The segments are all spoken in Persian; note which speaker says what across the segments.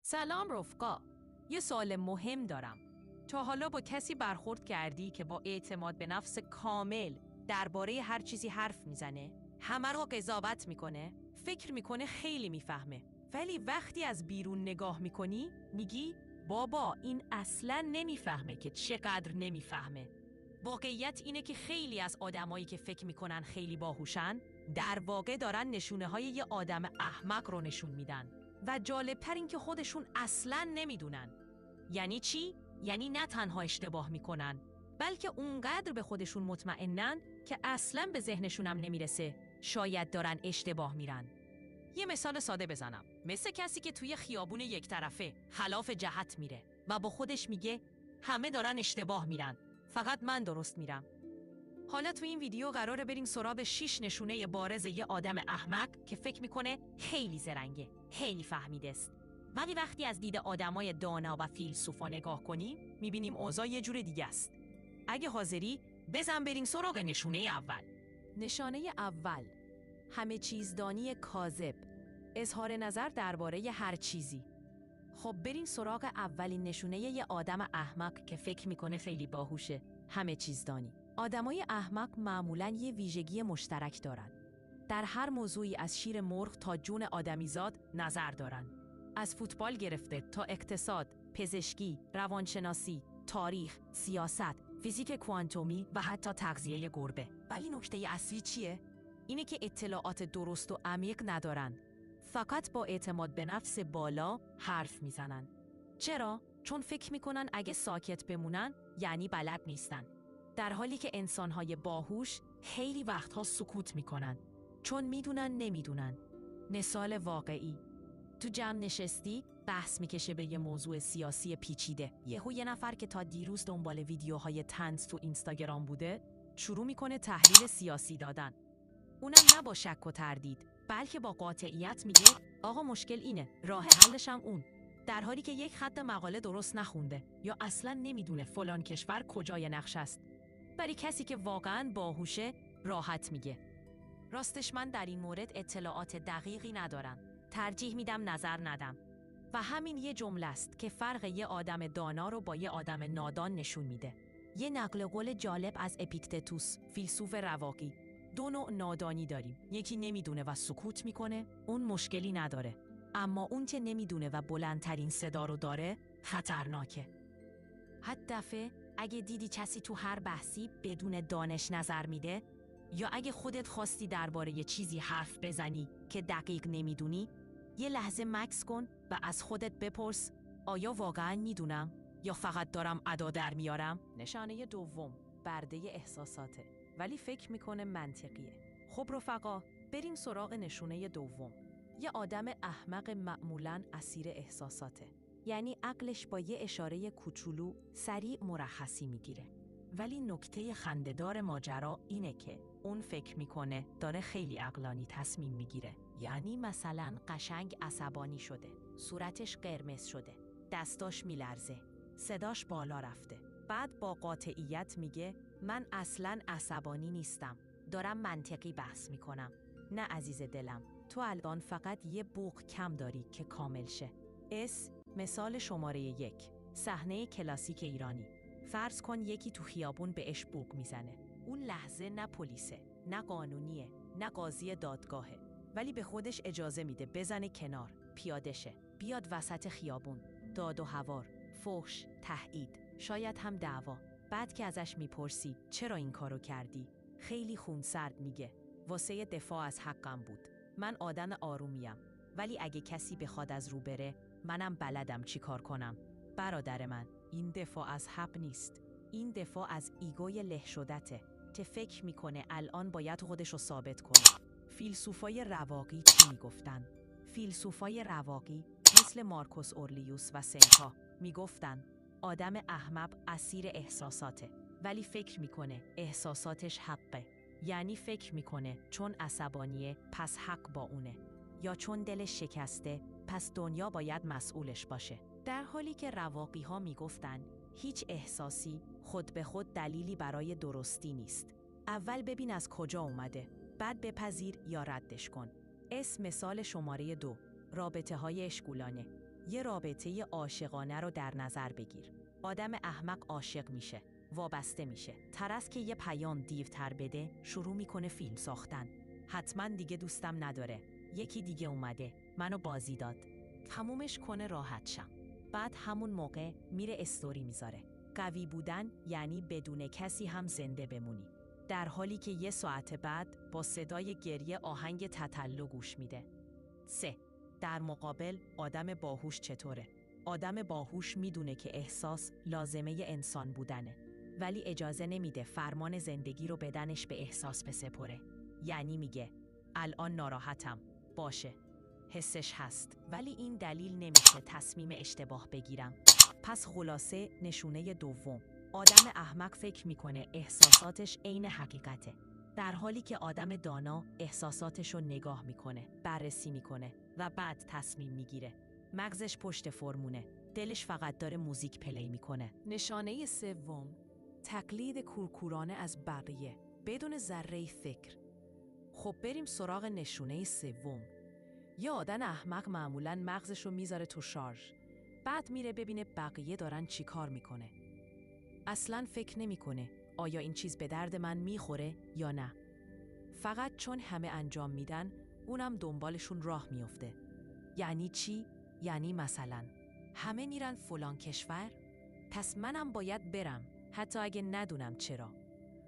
Speaker 1: سلام رفقا، یه سوال مهم دارم. تا حالا با کسی برخورد کردی که با اعتماد به نفس کامل درباره هر چیزی حرف میزنه؟ همه رو قضاوت میکنه؟ فکر میکنه خیلی میفهمه. ولی وقتی از بیرون نگاه میکنی میگی بابا این اصلاً نمیفهمه که چقدر نمیفهمه. واقعیت اینه که خیلی از آدمایی که فکر میکنن خیلی باهوشن در واقع دارن نشونه های یه آدم احمق رو نشون میدن. و جالبتر این که خودشون اصلاً نمیدونن. یعنی چی؟ یعنی نه تنها اشتباه میکنن، بلکه اونقدر به خودشون مطمئنن که اصلاً به ذهنشونم نمیرسه شاید دارن اشتباه میرن. یه مثال ساده بزنم، مثل کسی که توی خیابون یک طرفه خلاف جهت میره و با خودش میگه همه دارن اشتباه میرن، فقط من درست میرم. حالا تو این ویدیو قراره بریم سراغ 6 نشونه بارز یه آدم احمق که فکر میکنه خیلی زرنگه، خیلی فهمیده است. ولی وقتی از دید آدمای دانا و فیلسوفا نگاه کنیم، میبینیم اوضاع یه جور دیگه است. اگه حاضری، بزن بریم سراغ نشونه اول. نشانه اول، همه چیزدانی کاذب، اظهار نظر درباره هر چیزی. خب بریم سراغ اولین نشونه یه آدم احمق که فکر میکنه خیلی باهوشه، همه چیزدانی. آدمای احمق معمولاً یه ویژگی مشترک دارن. در هر موضوعی از شیر مرغ تا جون آدمیزاد نظر دارن. از فوتبال گرفته تا اقتصاد، پزشکی، روانشناسی، تاریخ، سیاست، فیزیک کوانتومی و حتی تغذیه گربه. ولی نکته اصلی چیه؟ اینه که اطلاعات درست و عمیق ندارن. فقط با اعتماد به نفس بالا حرف میزنن. چرا؟ چون فکر میکنن اگه ساکت بمونن یعنی بلد نیستن. در حالی که انسانهای باهوش خیلی وقتها سکوت میکنن چون میدونن نمیدونن. مثال واقعی، تو جمع نشستی بحث میکشه به یه موضوع سیاسی پیچیده. یه نفر که تا دیروز دنبال ویدیوهای طنز تو اینستاگرام بوده شروع میکنه تحلیل سیاسی دادن. اونم نه با شک و تردید، بلکه با قاطعیت میگه آقا مشکل اینه، راه حلش هم اون. در حالی که یک خط مقاله درست نخونده یا اصلاً نمیدونه فلان کشور کجای نقش است. برای کسی که واقعاً باهوشه راحت میگه راستش من در این مورد اطلاعات دقیقی ندارم، ترجیح میدم نظر ندم. و همین یه جمله است که فرق یه آدم دانا رو با یه آدم نادان نشون میده. یه نقل قول جالب از اپیکتتوس، فیلسوف رواقی. دو نوع نادانی داریم، یکی نمیدونه و سکوت میکنه، اون مشکلی نداره. اما اون که نمیدونه و بلندترین صدا رو داره خطرناکه. حتی دفعه اگه دیدی کسی تو هر بحثی بدون دانش نظر میده، یا اگه خودت خواستی درباره یه چیزی حرف بزنی که دقیق نمیدونی، یه لحظه مکث کن و از خودت بپرس آیا واقعاً میدونم یا فقط دارم ادا در میارم؟ نشانه دوم، برده احساساته ولی فکر میکنه منطقیه. خب رفقا، بریم سراغ نشونه دوم. یه آدم احمق معمولاً اسیر احساساته. یعنی عقلش با یه اشاره کوچولو سریع مرخصی میگیره. ولی نکته خنده‌دار ماجرا اینه که اون فکر میکنه داره خیلی عقلانی تصمیم میگیره. یعنی مثلا قشنگ عصبانی شده، صورتش قرمز شده، دستاش میلرزه، صداش بالا رفته. بعد با قاطعیت میگه من اصلاً عصبانی نیستم، دارم منطقی بحث میکنم. نه عزیز دلم، تو الان فقط یه بوق کم داری که کامل شه. مثال شماره 1، صحنه کلاسیک ایرانی. فرض کن یکی تو خیابون بهش بوق میزنه. اون لحظه نه پلیسه، نه قانونیه، نه قاضی دادگاهه، ولی به خودش اجازه میده بزنه کنار، پیاده شه، بیاد وسط خیابون، داد و هوار، فحش، تهدید، شاید هم دعوا. بعد که ازش میپرسی چرا این کارو کردی، خیلی خونسرد میگه واسه دفاع از حقم بود. من آدم آرومیم، ولی اگه کسی بخواد از رو بره منم بلدم چی کار کنم. برادر من، این دفاع از حق نیست، این دفاع از ایگوی له شدته که فکر میکنه الان باید خودشو ثابت کنه. فیلسوفای رواقی چی میگفتن؟ فیلسوفای رواقی مثل مارکوس اورلیوس و سنکا میگفتن آدم احمق اسیر احساساته، ولی فکر میکنه احساساتش حقه. یعنی فکر میکنه چون عصبانیه پس حق با اونه، یا چون دلش شکسته پس دنیا باید مسئولش باشه. در حالی که رواقی ها میگفتن هیچ احساسی خود به خود دلیلی برای درستی نیست. اول ببین از کجا اومده، بعد بپذیر یا ردش کن. مثال شماره 2، رابطه های اشغولانه. یه رابطه عاشقانه رو در نظر بگیر. آدم احمق عاشق میشه، وابسته میشه. طرف که یه پیام دیرتر بده، شروع میکنه فیلم ساختن. حتما دیگه دوستم نداره. یکی دیگه اومده، منو بازی داد. تمومش کنه راحت شم. بعد همون موقع میره استوری میذاره. قوی بودن یعنی بدون کسی هم زنده بمونی. در حالی که یه ساعت بعد با صدای گریه آهنگ تتلو گوش میده. 3. در مقابل آدم باهوش چطوره؟ آدم باهوش میدونه که احساس لازمه انسان بودنه، ولی اجازه نمیده فرمان زندگی رو بدنش به احساس بسپره. یعنی میگه الان ناراحتم، باشه، حسش هست، ولی این دلیل نمیشه تصمیم اشتباه بگیرم. پس خلاصه نشونه دوم، آدم احمق فکر میکنه احساساتش عین حقیقته، در حالی که آدم دانا احساساتش رو نگاه میکنه، بررسی میکنه و بعد تصمیم میگیره. مغزش پشت فرمونه، دلش فقط داره موزیک پلی میکنه. نشانه سوم، تقلید کورکورانه از بقیه بدون ذره فکر. خب بریم سراغ نشونه سوم. یه آدم احمق معمولاً مغزش رو میذاره تو شارژ، بعد میره ببینه بقیه دارن چی کار میکنه. اصلاً فکر نمیکنه آیا این چیز به درد من میخوره یا نه. فقط چون همه انجام میدن، اونم دنبالشون راه میفته. یعنی چی؟ یعنی مثلا همه میرن فلان کشور، پس منم باید برم، حتی اگه ندونم چرا.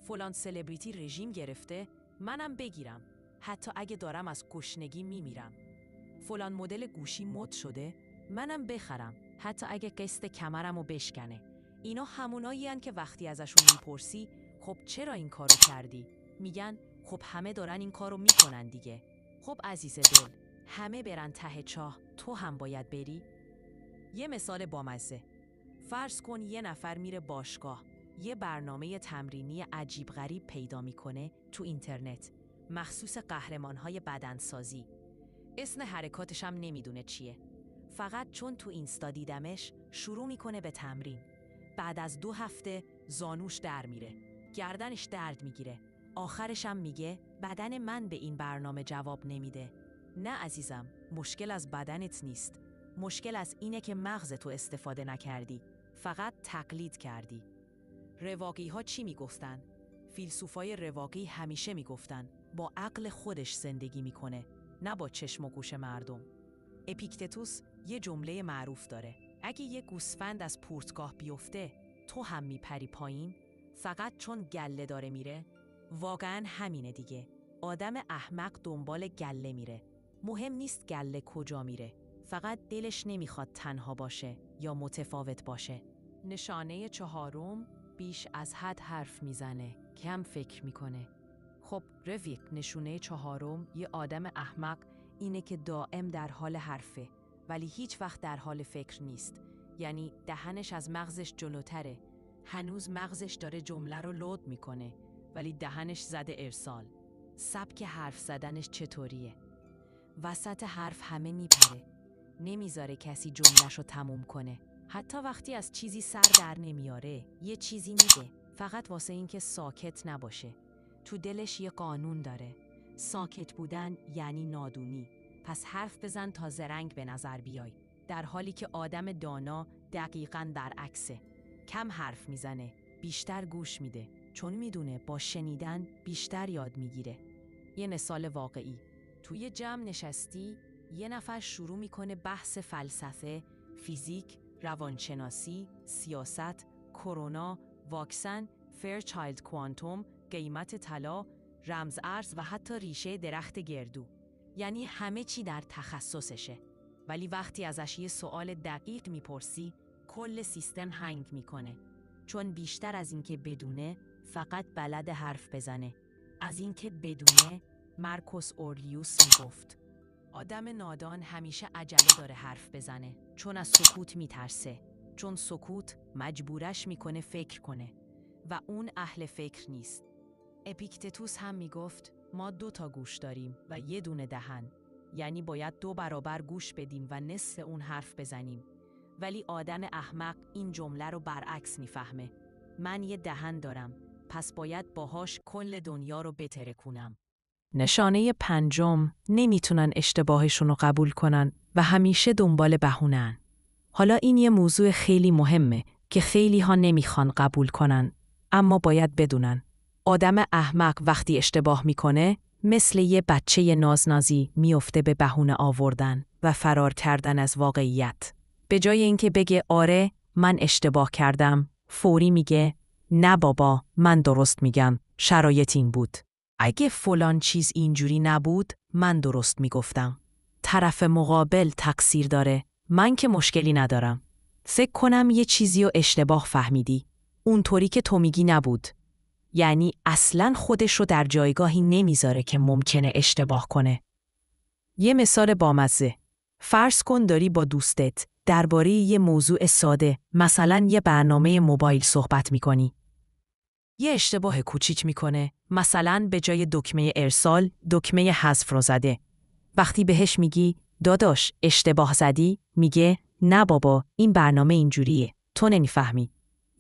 Speaker 1: فلان سلبریتی رژیم گرفته، منم بگیرم، حتی اگه دارم از گشنگی میمیرم. فلان مدل گوشی مد شده، منم بخرم، حتی اگه قسط کمرمو بشکنه. اینا همونایی هن که وقتی ازشون میپرسی خب چرا این کارو کردی؟ میگن خب همه دارن این کارو میکنن دیگه. خب عزیز دل، همه برن ته چاه، تو هم باید بری؟ یه مثال بامزه. فرض کن یه نفر میره باشگاه، یه برنامه تمرینی عجیب غریب پیدا میکنه تو اینترنت، مخصوص قهرمانهای بدنسازی. اسم حرکاتش هم نمیدونه چیه. فقط چون تو اینستا دیدمش، شروع میکنه به تمرین. بعد از 2 هفته زانوش در میره، گردنش درد میگیره. آخرش هم میگه بدن من به این برنامه جواب نمیده. نه عزیزم، مشکل از بدنت نیست. مشکل از اینه که مغز تو استفاده نکردی. فقط تقلید کردی. رواقی ها چی میگفتن؟ فیلسوفای رواقی همیشه میگفتن با عقل خودش زندگی میکنه، نه با چشم و گوش مردم. اپیکتتوس یه جمله معروف داره: اگه یه گوسفند از پورتگاه بیفته، تو هم میپری پایین؟ فقط چون گله داره میره؟ واقعا همینه دیگه. آدم احمق دنبال گله میره. مهم نیست گله کجا میره، فقط دلش نمیخواد تنها باشه یا متفاوت باشه. نشانه چهارم، بیش از حد حرف میزنه، کم فکر میکنه. خب رفیق، نشونه چهارم یه آدم احمق اینه که دائم در حال حرفه، ولی هیچ وقت در حال فکر نیست. یعنی دهنش از مغزش جلوتره. هنوز مغزش داره جمله رو لود میکنه، ولی دهنش زده ارسال. سبک حرف زدنش چطوریه؟ وسط حرف همه میپره، نمیذاره کسی جمله‌ش رو تموم کنه. حتی وقتی از چیزی سر در نمیاره، یه چیزی میگه، فقط واسه این که ساکت نباشه. تو دلش یه قانون داره: ساکت بودن یعنی نادونی. پس حرف بزن تا زرنگ به نظر بیای. در حالی که آدم دانا دقیقاً برعکسه. کم حرف میزنه، بیشتر گوش میده، چون میدونه با شنیدن بیشتر یاد میگیره. یه مثال واقعی: توی جمع نشستی، یه نفر شروع میکنه بحث فلسفه، فیزیک، روانشناسی، سیاست، کرونا، واکسن، فیرچایلد کوانتوم، قیمت طلا، رمز ارز و حتی ریشه درخت گردو. یعنی همه چی در تخصصشه. ولی وقتی ازش یه سوال دقیق میپرسی، کل سیستم هنگ میکنه. چون بیشتر از این که بدونه، فقط بلد حرف بزنه. از این که بدونه، مارکوس اورلیوس میگفت آدم نادان همیشه عجله داره حرف بزنه، چون از سکوت میترسه. چون سکوت مجبورش میکنه فکر کنه و اون اهل فکر نیست. اپیکتتوس هم میگفت ما 2 تا گوش داریم و 1 دونه دهن. یعنی باید 2 برابر گوش بدیم و نصف اون حرف بزنیم. ولی آدم احمق این جمله رو برعکس میفهمه: من یه دهن دارم، پس باید باهاش کل دنیا رو بترکونم. نشانه پنجم، نمیتونن اشتباهشون رو قبول کنن و همیشه دنبال بهونه‌ان. حالا این یه موضوع خیلی مهمه که خیلی ها نمیخوان قبول کنن، اما باید بدونن. آدم احمق وقتی اشتباه میکنه مثل یه بچه نازنازی میفته به بهونه آوردن و فرار کردن از واقعیت. به جای اینکه بگه آره من اشتباه کردم، فوری میگه نه بابا من درست میگم، شرایط این بود. اگه فلان چیز اینجوری نبود من درست میگفتم. طرف مقابل تقصیر داره، من که مشکلی ندارم. فکر کنم یه چیزی رو اشتباه فهمیدی. اونطوری که تو میگی نبود. یعنی اصلاً خودش رو در جایگاهی نمیذاره که ممکنه اشتباه کنه. یه مثال بامزه. فرض کن داری با دوستت درباره یه موضوع ساده، مثلاً یه برنامه موبایل صحبت میکنی. یه اشتباه کوچیک میکنه، مثلاً به جای دکمه ارسال، دکمه حذف رو زده. وقتی بهش میگی داداش اشتباه زدی، میگه نه بابا این برنامه اینجوریه، تو نمیفهمی.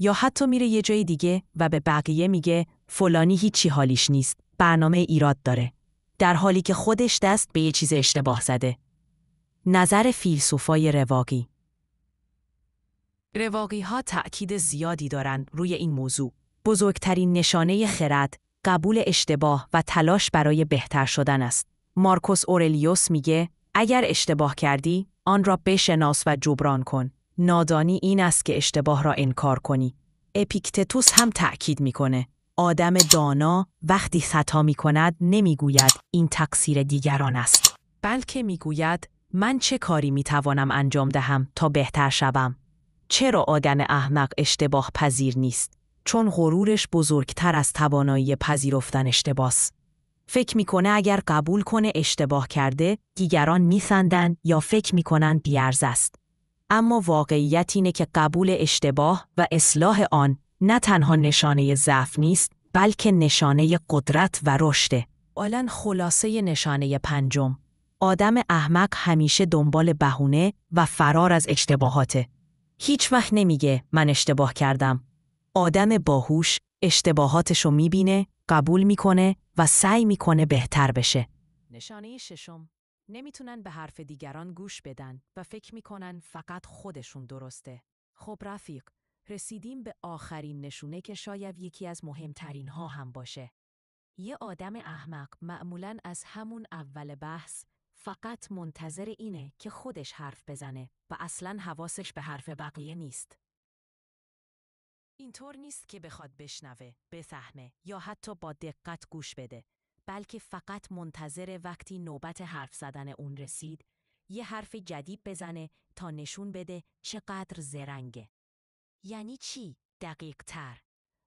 Speaker 1: یا حتی میره یه جای دیگه و به بقیه میگه فلانی هیچی حالیش نیست، برنامه ایراد داره، در حالی که خودش دست به یه چیز اشتباه زده. نظر فیلسوفای رواقی. رواقی ها تأکید زیادی دارن روی این موضوع. بزرگترین نشانه خرد، قبول اشتباه و تلاش برای بهتر شدن است. مارکوس اورلیوس میگه اگر اشتباه کردی، آن را بشناس و جبران کن. نادانی این است که اشتباه را انکار کنی. اپیکتتوس هم تأکید میکنه. آدم دانا وقتی خطا میکند نمیگوید این تقصیر دیگران است، بلکه میگوید من چه کاری میتوانم انجام دهم تا بهتر شوم. چرا آدم احمق اشتباه پذیر نیست؟ چون غرورش بزرگتر از توانایی پذیرفتن اشتباهه. فکر میکنه اگر قبول کنه اشتباه کرده، دیگران میخندن یا فکر میکنن بی‌ارزش است. اما واقعیت اینه که قبول اشتباه و اصلاح آن نه تنها نشانه ضعف نیست، بلکه نشانه قدرت و رشد. حالا خلاصه نشانه پنجم. آدم احمق همیشه دنبال بهونه و فرار از اشتباهاته. هیچ وقت نمیگه من اشتباه کردم. آدم باهوش اشتباهاتشو میبینه، قبول میکنه و سعی میکنه بهتر بشه. نشانه ششم. نمیتونن به حرف دیگران گوش بدن و فکر میکنن فقط خودشون درسته. خب رفیق، رسیدیم به آخرین نشونه که شاید یکی از مهمترین ها هم باشه. یه آدم احمق معمولاً از همون اول بحث فقط منتظر اینه که خودش حرف بزنه و اصلاً حواسش به حرف بقیه نیست. اینطور نیست که بخواد بشنوه، بفهمه یا حتی با دقت گوش بده، بلکه فقط منتظر وقتی نوبت حرف زدن اون رسید، یه حرف جدید بزنه تا نشون بده چقدر زرنگه. یعنی چی؟ دقیق تر.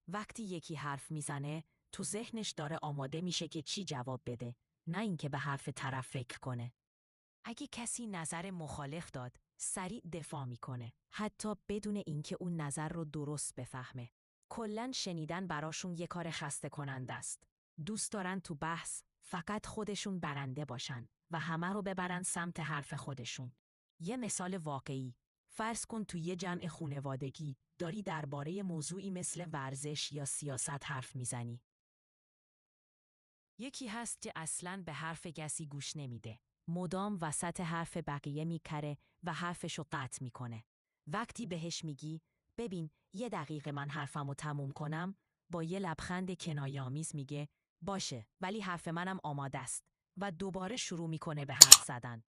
Speaker 1: وقتی یکی حرف میزنه، تو ذهنش داره آماده میشه که چی جواب بده، نه اینکه به حرف طرف فکر کنه. اگه کسی نظر مخالف داد، سریع دفاع میکنه، حتی بدون اینکه اون نظر رو درست بفهمه. کلاً شنیدن براشون یه کار خسته کننده است. دوست دارن تو بحث فقط خودشون برنده باشن و همه رو ببرن سمت حرف خودشون. یه مثال واقعی. فرض کن تو یه جمع خانوادگی داری درباره موضوعی مثل ورزش یا سیاست حرف میزنی. یکی هست که اصلاً به حرف کسی گوش نمیده. مدام وسط حرف بقیه میکره و حرفشو قطع میکنه. وقتی بهش میگی ببین یه دقیقه من حرفمو تموم کنم، با یه لبخند کنایه‌آمیز میگه باشه ولی حرف منم آماده است و دوباره شروع میکنه به حرف زدن.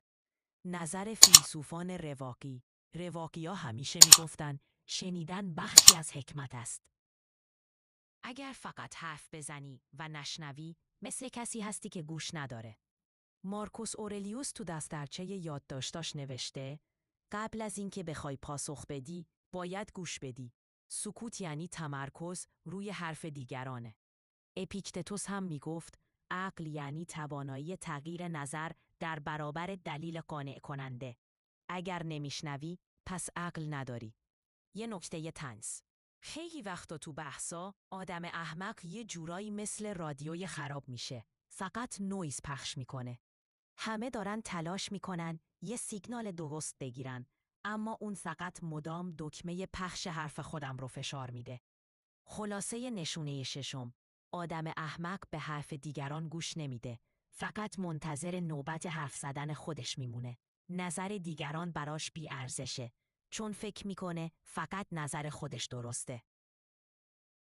Speaker 1: نظر فیلسوفان رواقی. رواقی‌ها همیشه میگفتن شنیدن بخشی از حکمت است. اگر فقط حرف بزنی و نشنوی، مثل کسی هستی که گوش نداره. مارکوس اورلیوس تو دفترچه یادداشتاش نوشته قبل از اینکه بخوای پاسخ بدی، باید گوش بدی. سکوت یعنی تمرکز روی حرف دیگرانه. اپیکتتوس هم میگفت عقل یعنی توانایی تغییر نظر در برابر دلیل قانع کننده. اگر نمیشنوی، پس عقل نداری. یه نکته طنز. خیلی وقتا تو بحثا آدم احمق یه جورایی مثل رادیوی خراب میشه. فقط نویز پخش میکنه. همه دارن تلاش میکنن یه سیگنال درست بگیرن، اما اون فقط مدام دکمه پخش حرف خودم رو فشار میده. خلاصه نشونه ششم. آدم احمق به حرف دیگران گوش نمیده فقط منتظر نوبت حرف زدن خودش میمونه. نظر دیگران براش بی‌ارزشه، چون فکر میکنه فقط نظر خودش درسته.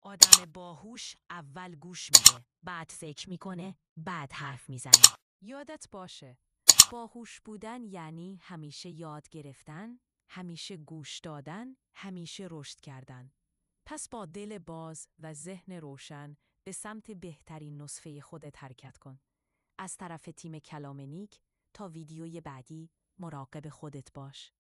Speaker 1: آدم باهوش اول گوش میده، بعد فکر میکنه، بعد حرف میزنه. یادت باشه، باهوش بودن یعنی همیشه یاد گرفتن، همیشه گوش دادن، همیشه رشد کردن. پس با دل باز و ذهن روشن به سمت بهترین نسخه خودت حرکت کن. از طرف تیم کلام نیک تا ویدیوی بعدی مراقب خودت باش.